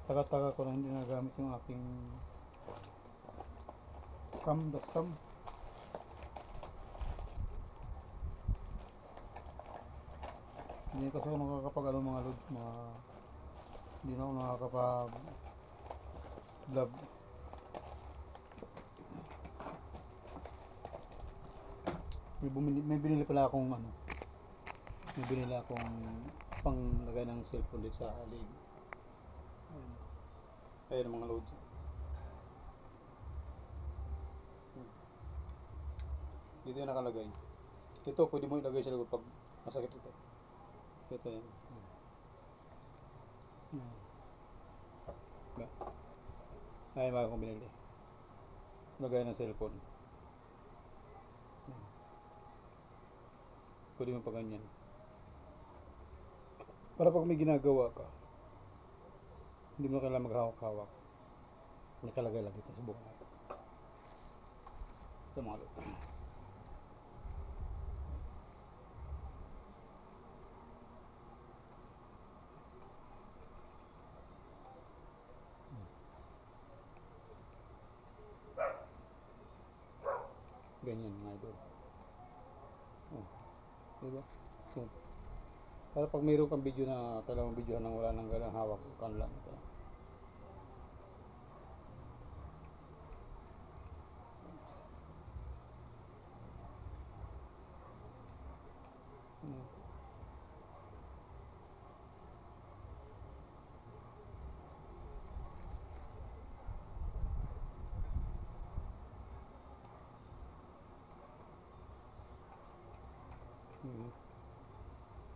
Taga-taga ko na hindi nagamit yung aking dashcam. Hindi kasi ako nakakapag mga load, hindi na ako nakakapag vlog. May binili pala akong may binili akong panglagay ng cellphone dito sa liig. Ayan mga loads. Dito yung nakalagay. Ito pwede mo ilagay sa likod pag masakit ito. Ito yan. Ayan mga kong binili. Lagay ng cellphone. Pwede mo pa ganyan. Para pag may ginagawa ka, hindi mo kailangan maghawak-hawak. Nakalagay lang dito sa buong natin. Ito mga load. Ganyan mga idol. Diba? So, para pag mayroon kang video na talagang video nang wala nang galang hawak kan lang ito.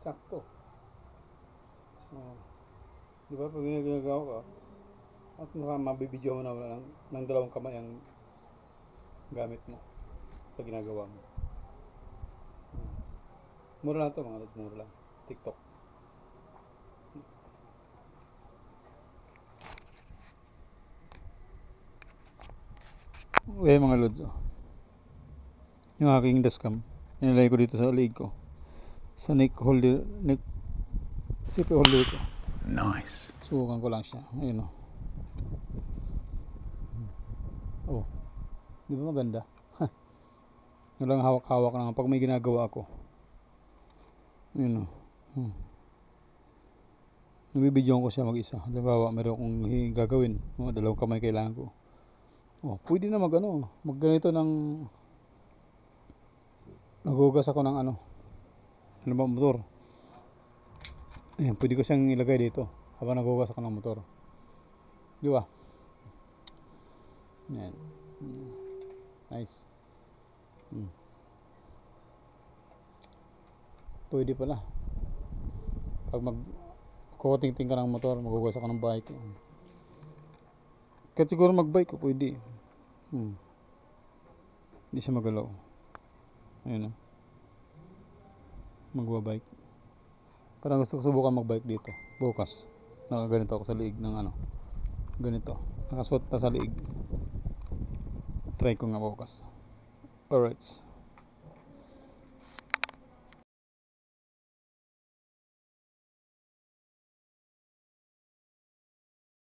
Sakto. Di ba pag ginagawa ka at mabibidyo mo na wala ng dalawang kamay ang gamit mo sa ginagawa mo. Mura lang ito mga lods, mura lang. TikTok. Okay mga lods, yung aking dashcam nilagay ko dito sa liig ko, sa neck holder, zip holder ko. Nice. Subukan ko lang siya. Ayun oh. Di ba maganda? Walang hawak-hawak lang pag may ginagawa ako. Ayun nabibidyoan ko siya mag-isa. Halimbawa meron akong gagawin, mga dalawang kamay kailangan ko. Pwede na magganito ng nagugas ako ng halimbawa motor. Ayan, pwede ko siyang ilagay dito habang nagugas ako ng motor. Di ba? Ayan. Nice. Pwede pala. Pag kukuting-ting ka ng motor, magugas ako ng bike. Kahit siguro mag-bike ko, pwede. Hindi siya magalaw. Ayan magwa-bike. Parang gusto ko subukan mag-bike dito bukas. Nakaganito ako sa liig ng ganito. Nakasuot na sa liig. Try ko nga bukas. Alright.